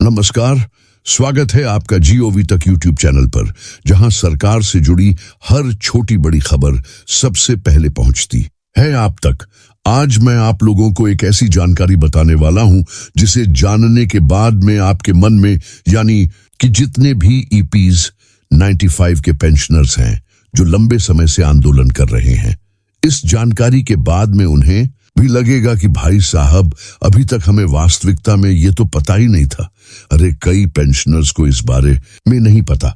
नमस्कार, स्वागत है आपका जीओवी तक यूट्यूब चैनल पर, जहां सरकार से जुड़ी हर छोटी बड़ी खबर सबसे पहले पहुंचती है आप तक। आज मैं आप लोगों को एक ऐसी जानकारी बताने वाला हूं जिसे जानने के बाद में आपके मन में, यानी कि जितने भी ईपीज 95 के पेंशनर्स हैं जो लंबे समय से आंदोलन कर रहे हैं, इस जानकारी के बाद में उन्हें भी लगेगा कि भाई साहब, अभी तक हमें वास्तविकता में ये तो पता ही नहीं था। अरे कई पेंशनर्स को इस बारे में नहीं पता,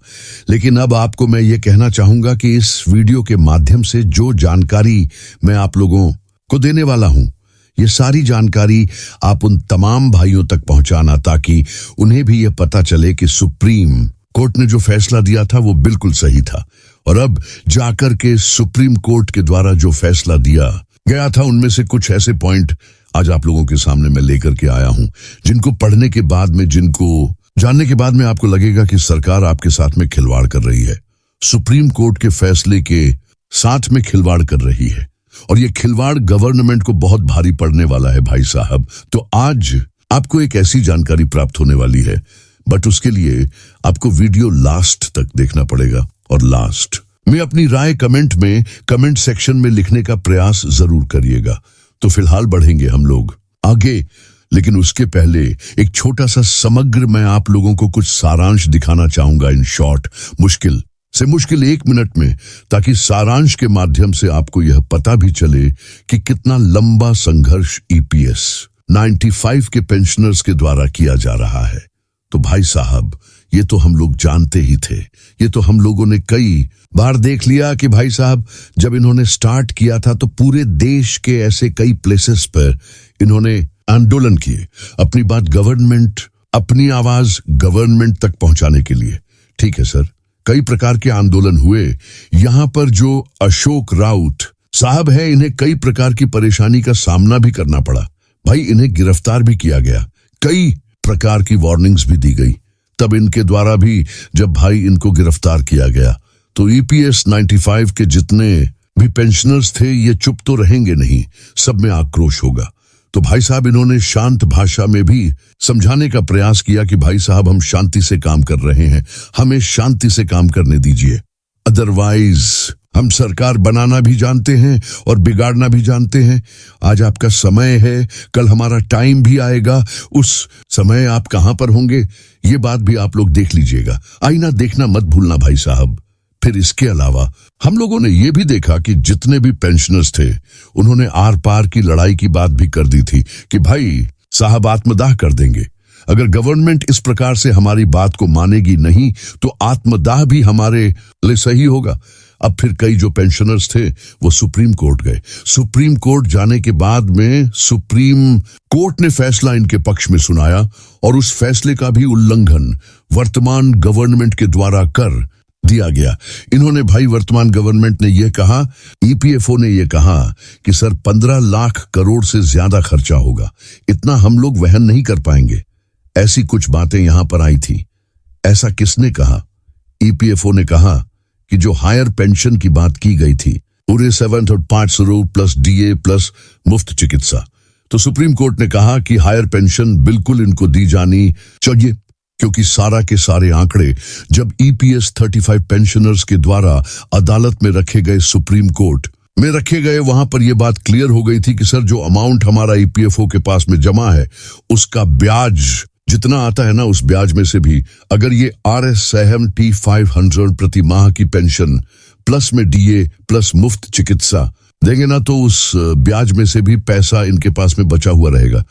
लेकिन अब आपको मैं ये कहना चाहूंगा कि इस वीडियो के माध्यम से जो जानकारी मैं आप लोगों को देने वाला हूं, ये सारी जानकारी आप उन तमाम भाइयों तक पहुंचाना ताकि उन्हें भी ये पता चले कि सुप्रीम कोर्ट ने जो फैसला दिया था वो बिल्कुल सही था। और अब जाकर के सुप्रीम कोर्ट के द्वारा जो फैसला दिया गया था, उनमें से कुछ ऐसे पॉइंट आज आप लोगों के सामने मैं लेकर के आया हूं, जिनको पढ़ने के बाद में, जिनको जानने के बाद में आपको लगेगा कि सरकार आपके साथ में खिलवाड़ कर रही है, सुप्रीम कोर्ट के फैसले के साथ में खिलवाड़ कर रही है, और ये खिलवाड़ गवर्नमेंट को बहुत भारी पड़ने वाला है भाई साहब। तो आज आपको एक ऐसी जानकारी प्राप्त होने वाली है, बट उसके लिए आपको वीडियो लास्ट तक देखना पड़ेगा। और लास्ट में अपनी राय कमेंट सेक्शन में लिखने का प्रयास जरूर करिएगा। तो फिलहाल बढ़ेंगे हम लोग आगे, लेकिन उसके पहले एक छोटा सा समग्र मैं आप लोगों को कुछ सारांश दिखाना चाहूंगा, इन शॉर्ट, मुश्किल से मुश्किल 1 मिनट में, ताकि सारांश के माध्यम से आपको यह पता भी चले कि कितना लंबा संघर्ष ईपीएस 95 के पेंशनर्स के द्वारा किया जा रहा है। तो भाई साहब, ये तो हम लोग जानते ही थे, ये तो हम लोगों ने कई बार देख लिया कि भाई साहब, जब इन्होंने स्टार्ट किया था तो पूरे देश के ऐसे कई प्लेसेस पर इन्होंने आंदोलन किए, अपनी बात गवर्नमेंट, अपनी आवाज गवर्नमेंट तक पहुंचाने के लिए। ठीक है सर, कई प्रकार के आंदोलन हुए। यहां पर जो अशोक राउत साहब है, इन्हें कई प्रकार की परेशानी का सामना भी करना पड़ा। भाई, इन्हें गिरफ्तार भी किया गया, कई प्रकार की वार्निंग्स भी दी गई। तब इनके द्वारा भी जब भाई इनको गिरफ्तार किया गया, तो ईपीएस 95 के जितने भी पेंशनर्स थे, ये चुप तो रहेंगे नहीं, सब में आक्रोश होगा। तो भाई साहब, इन्होंने शांत भाषा में भी समझाने का प्रयास किया कि भाई साहब, हम शांति से काम कर रहे हैं, हमें शांति से काम करने दीजिए, अदरवाइज हम सरकार बनाना भी जानते हैं और बिगाड़ना भी जानते हैं। आज आपका समय है, कल हमारा टाइम भी आएगा, उस समय आप कहां पर होंगे, ये बात भी आप लोग देख लीजिएगा। आईना देखना मत भूलना भाई साहब। फिर इसके अलावा हम लोगों ने ये भी देखा कि जितने भी पेंशनर्स थे, उन्होंने आर पार की लड़ाई की बात भी कर दी थी कि भाई साहब, आत्मदाह कर देंगे। अगर गवर्नमेंट इस प्रकार से हमारी बात को मानेगी नहीं, तो आत्मदाह भी हमारे लिए सही होगा। अब फिर कई जो पेंशनर्स थे वो सुप्रीम कोर्ट गए। सुप्रीम कोर्ट जाने के बाद में सुप्रीम कोर्ट ने फैसला इनके पक्ष में सुनाया, और उस फैसले का भी उल्लंघन वर्तमान गवर्नमेंट के द्वारा कर दिया गया। इन्होंने, भाई वर्तमान गवर्नमेंट ने यह कहा, ईपीएफओ ने यह कहा कि सर 15 लाख करोड़ से ज्यादा खर्चा होगा, इतना हम लोग वहन नहीं कर पाएंगे। ऐसी कुछ बातें यहां पर आई थी। ऐसा किसने कहा? ईपीएफओ ने कहा कि जो हायर पेंशन की बात की गई थी, पूरे 7 और 5 करोड़ प्लस डीए प्लस मुफ्त चिकित्सा, तो सुप्रीम कोर्ट ने कहा कि हायर पेंशन बिल्कुल इनको दी जानी चाहिए, क्योंकि सारा के सारे आंकड़े जब ईपीएस 35 पेंशनर्स के द्वारा अदालत में रखे गए, सुप्रीम कोर्ट में रखे गए, वहां पर यह बात क्लियर हो गई थी कि सर, जो अमाउंट हमारा ईपीएफओ के पास में जमा है, उसका ब्याज जितना आता है ना, उस ब्याज में से भी अगर ये RS70 500 प्रति माह की पेंशन प्लस में डीए प्लस मुफ्त चिकित्सा देंगे ना, तो उस ब्याज में से भी पैसा इनके पास में बचा हुआ रहेगा।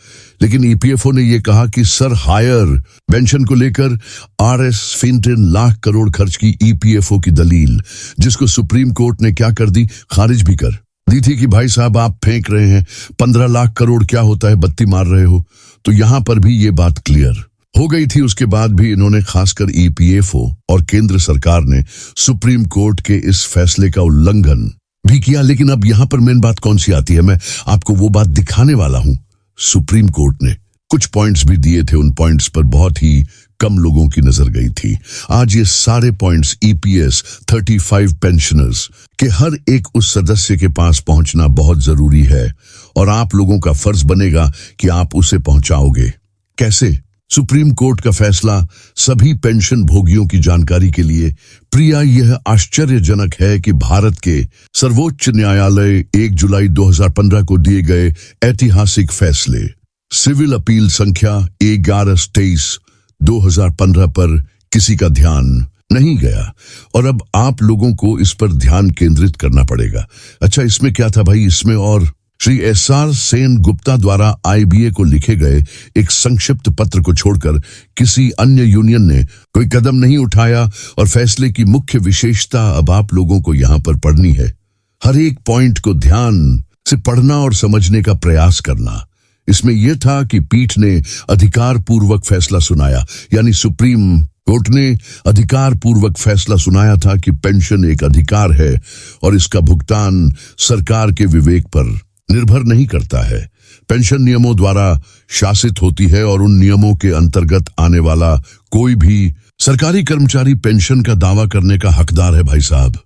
लेकिन ईपीएफओ ने ये कहा कि सर, हायर पेंशन को लेकर RS15 लाख करोड़ खर्च की ईपीएफओ की दलील, जिसको सुप्रीम कोर्ट ने क्या कर दी, खारिज भी कर दी थी कि भाई साहब, आप फेंक रहे हैं, 15 लाख करोड़ क्या होता है, बत्ती मार रहे हो। तो यहां पर भी ये बात क्लियर हो गई थी। उसके बाद भी इन्होंने, खासकर ईपीएफओ और केंद्र सरकार ने, सुप्रीम कोर्ट के इस फैसले का उल्लंघन भी किया। लेकिन अब यहां पर मेन बात कौन सी आती है, मैं आपको वो बात दिखाने वाला हूं। सुप्रीम कोर्ट ने कुछ पॉइंट्स भी दिए थे, उन पॉइंट्स पर बहुत ही कम लोगों की नजर गई थी। आज ये सारे पॉइंट्स ईपीएस 35 पेंशनर्स के हर एक उस सदस्य के पास पहुंचना बहुत जरूरी है, और आप लोगों का फर्ज बनेगा कि आप उसे पहुंचाओगे। कैसे? सुप्रीम कोर्ट का फैसला सभी पेंशन भोगियों की जानकारी के लिए। प्रिया, यह आश्चर्यजनक है कि भारत के सर्वोच्च न्यायालय 1 जुलाई 2015 को दिए गए ऐतिहासिक फैसले सिविल अपील संख्या 1123/2015 पर किसी का ध्यान नहीं गया और अब आप लोगों को इस पर ध्यान केंद्रित करना पड़ेगा। अच्छा, इसमें क्या था भाई? इसमें और श्री SR सेन गुप्ता द्वारा IBA को लिखे गए एक संक्षिप्त पत्र को छोड़कर किसी अन्य यूनियन ने कोई कदम नहीं उठाया और फैसले की मुख्य विशेषता अब आप लोगों को यहाँ पर पढ़नी है। हर एक पॉइंट को ध्यान से पढ़ना और समझने का प्रयास करना। इसमें यह था कि पीठ ने अधिकार पूर्वक फैसला सुनाया, यानी सुप्रीम कोर्ट ने अधिकार पूर्वक फैसला सुनाया था कि पेंशन एक अधिकार है और इसका भुगतान सरकार के विवेक पर निर्भर नहीं करता है। पेंशन नियमों द्वारा शासित होती है और उन नियमों के अंतर्गत आने वाला कोई भी सरकारी कर्मचारी पेंशन का दावा करने का हकदार है। भाई साहब,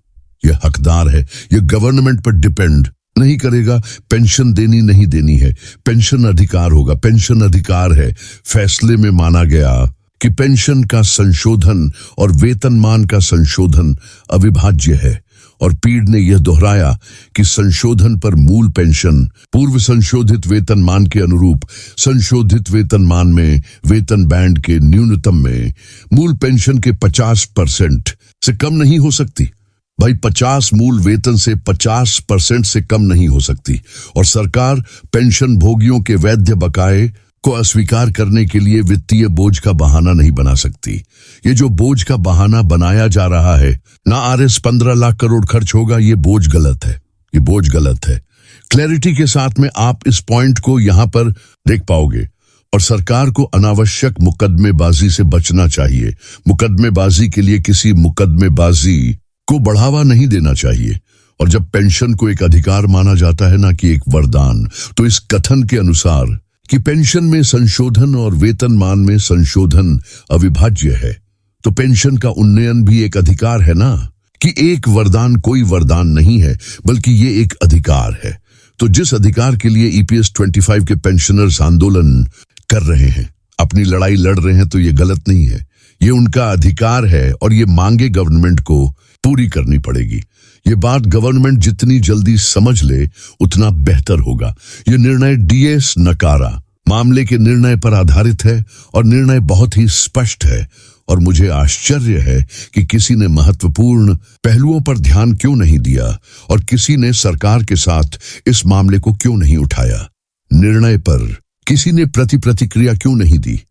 यह हकदार है, यह गवर्नमेंट पर डिपेंड नहीं करेगा पेंशन देनी नहीं देनी है। पेंशन अधिकार होगा, पेंशन अधिकार है। फैसले में माना गया कि पेंशन का संशोधन और वेतनमान का संशोधन अविभाज्य है और पीठ ने यह दोहराया कि संशोधन पर मूल पेंशन पूर्व संशोधित वेतनमान के अनुरूप संशोधित वेतनमान में वेतन बैंड के न्यूनतम में मूल पेंशन के 50% से कम नहीं हो सकती। भाई 50 मूल वेतन से 50% से कम नहीं हो सकती और सरकार पेंशन भोगियों के वैध बकाये को अस्वीकार करने के लिए वित्तीय बोझ का बहाना नहीं बना सकती। ये जो बोझ का बहाना बनाया जा रहा है ना, RS 15 लाख करोड़ खर्च होगा, ये बोझ गलत है, ये बोझ गलत है। क्लैरिटी के साथ में आप इस पॉइंट को यहाँ पर देख पाओगे और सरकार को अनावश्यक मुकदमेबाजी से बचना चाहिए। मुकदमेबाजी के लिए किसी मुकदमेबाजी को बढ़ावा नहीं देना चाहिए और जब पेंशन को एक अधिकार माना जाता है ना कि एक वरदान, तो इस कथन के अनुसार कि पेंशन में संशोधन और वेतनमान में संशोधन अविभाज्य है, तो पेंशन का उन्नयन भी एक अधिकार है ना, कि एक वरदान कोई वरदान नहीं है बल्कि ये एक अधिकार है। तो जिस अधिकार के लिए EPS 25 के पेंशनर्स आंदोलन कर रहे हैं, अपनी लड़ाई लड़ रहे हैं, तो ये गलत नहीं है, ये उनका अधिकार है और ये मांगे गवर्नमेंट को पूरी करनी पड़ेगी। ये बात गवर्नमेंट जितनी जल्दी समझ ले उतना बेहतर होगा। ये निर्णय DS नकारा मामले के निर्णय पर आधारित है और निर्णय बहुत ही स्पष्ट है और मुझे आश्चर्य है कि किसी ने महत्वपूर्ण पहलुओं पर ध्यान क्यों नहीं दिया और किसी ने सरकार के साथ इस मामले को क्यों नहीं उठाया। निर्णय पर किसी ने प्रतिक्रिया क्यों नहीं दी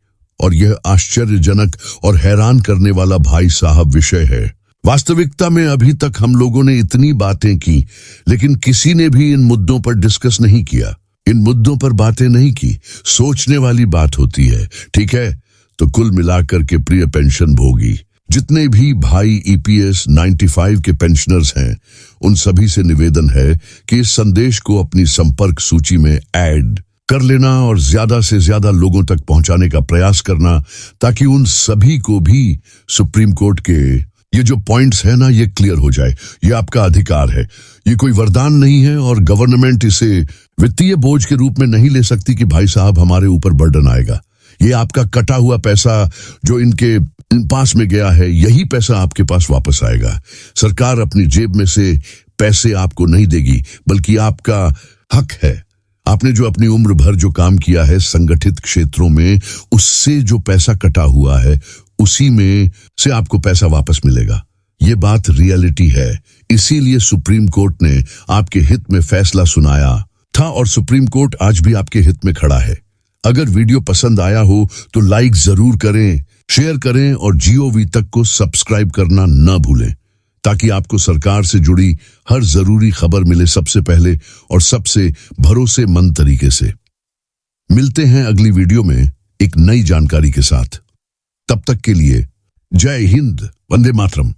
और यह आश्चर्यजनक और हैरान करने वाला भाई साहब विषय है। वास्तविकता में अभी तक हम लोगों ने इतनी बातें की लेकिन किसी ने भी इन मुद्दों पर डिस्कस नहीं किया, इन मुद्दों पर बातें नहीं की। सोचने वाली बात होती है, ठीक है? तो कुल मिलाकर के प्रिय पेंशन भोगी जितने भी भाई EPS 95 के पेंशनर्स हैं, उन सभी से निवेदन है कि इस संदेश को अपनी संपर्क सूची में ऐड कर लेना और ज्यादा से ज्यादा लोगों तक पहुंचाने का प्रयास करना ताकि उन सभी को भी सुप्रीम कोर्ट के ये जो पॉइंट्स है ना, ये क्लियर हो जाए। ये आपका अधिकार है, ये कोई वरदान नहीं है और गवर्नमेंट इसे वित्तीय बोझ के रूप में नहीं ले सकती कि भाई साहब हमारे ऊपर बर्डन आएगा। ये आपका कटा हुआ पैसा जो इनके पास में गया है, यही पैसा आपके पास वापस आएगा। सरकार अपनी जेब में से पैसे आपको नहीं देगी बल्कि आपका हक है। आपने जो अपनी उम्र भर जो काम किया है संगठित क्षेत्रों में, उससे जो पैसा कटा हुआ है उसी में से आपको पैसा वापस मिलेगा। ये बात रियलिटी है। इसीलिए सुप्रीम कोर्ट ने आपके हित में फैसला सुनाया था और सुप्रीम कोर्ट आज भी आपके हित में खड़ा है। अगर वीडियो पसंद आया हो तो लाइक जरूर करें, शेयर करें और GOV तक को सब्सक्राइब करना न भूलें ताकि आपको सरकार से जुड़ी हर जरूरी खबर मिले सबसे पहले और सबसे भरोसेमंद तरीके से। मिलते हैं अगली वीडियो में एक नई जानकारी के साथ। तब तक के लिए जय हिंद, वंदे मातरम।